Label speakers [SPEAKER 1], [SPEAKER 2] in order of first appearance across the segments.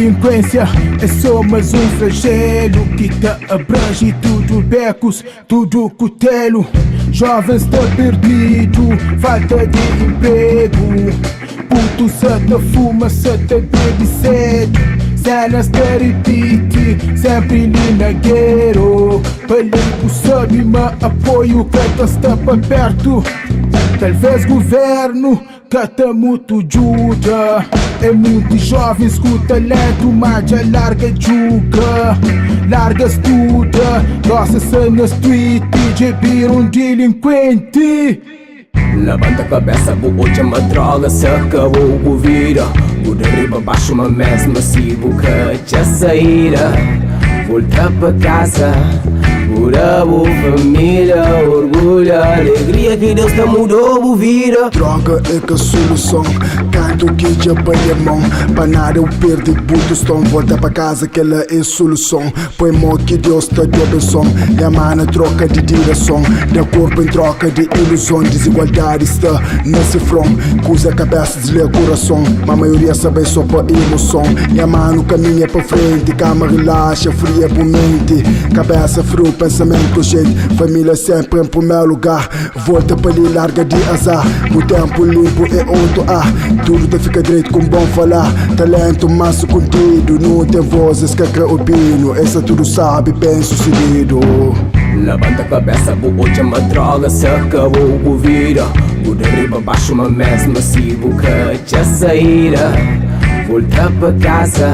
[SPEAKER 1] delinquência é só mais um flagelo que te abrange tudo becos, tudo cutelo. Jovens estão perdidos, falta de emprego. Puto se te fuma, se te bebe cedo. Cenas te repite, sempre linagueiro. Palico sabe, mas apoio que te está para perto. Talvez governo que te muito ajuda. É muitos jovens com talento, mas já larga juga. Larga estuda, nossa na street, de vir um delinquente.
[SPEAKER 2] Levanta a cabeça, vou hoje uma droga, se acabou o vira. Por arriba abaixo uma mesa massivo que já saíra. Volta para casa, por a boa família, orgulho, alegria que Deus te mudou, vira.
[SPEAKER 3] Droga é que a solução, canto que já põe a mão. Para nada eu perdi muito stone. Volta para casa que ela é a solução. Põe mão que Deus te deu benção. E a mana troca de direção, da corpo em troca de ilusão. Desigualdade está nesse front, usa a cabeça, desliga o coração. Mas a maioria sabe só para emoção. E a mano caminha para frente, cama relaxa, fria por mente. Cabeça frio, pensamento cheio, família sempre em primeiro lugar. Volta para ali, larga de azar. O tempo limpo é outro ar. Tudo te fica direito com bom falar. Talento massa contido, não tem vozes que opino. Essa tudo sabe, bem sucedido.
[SPEAKER 2] Levanta a cabeça, vou hoje uma droga, se acabou o vira. Por arriba abaixo uma mesa massivo que já saíra. Volta para casa,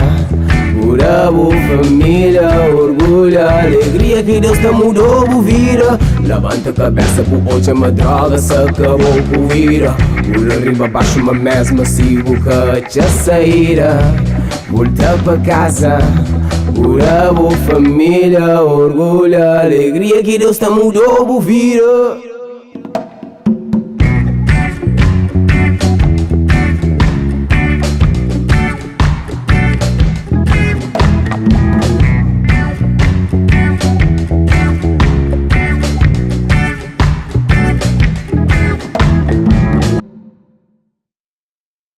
[SPEAKER 2] por a boa família, orgulho, alegria que Deus te mudou, vira. Levanta a cabeça, por hoje uma droga, se acabou o vira. Por arriba abaixo uma mesa massivo que já saíra. Volta para casa, por a boa família, orgulho, alegria que Deus te mudou, vira.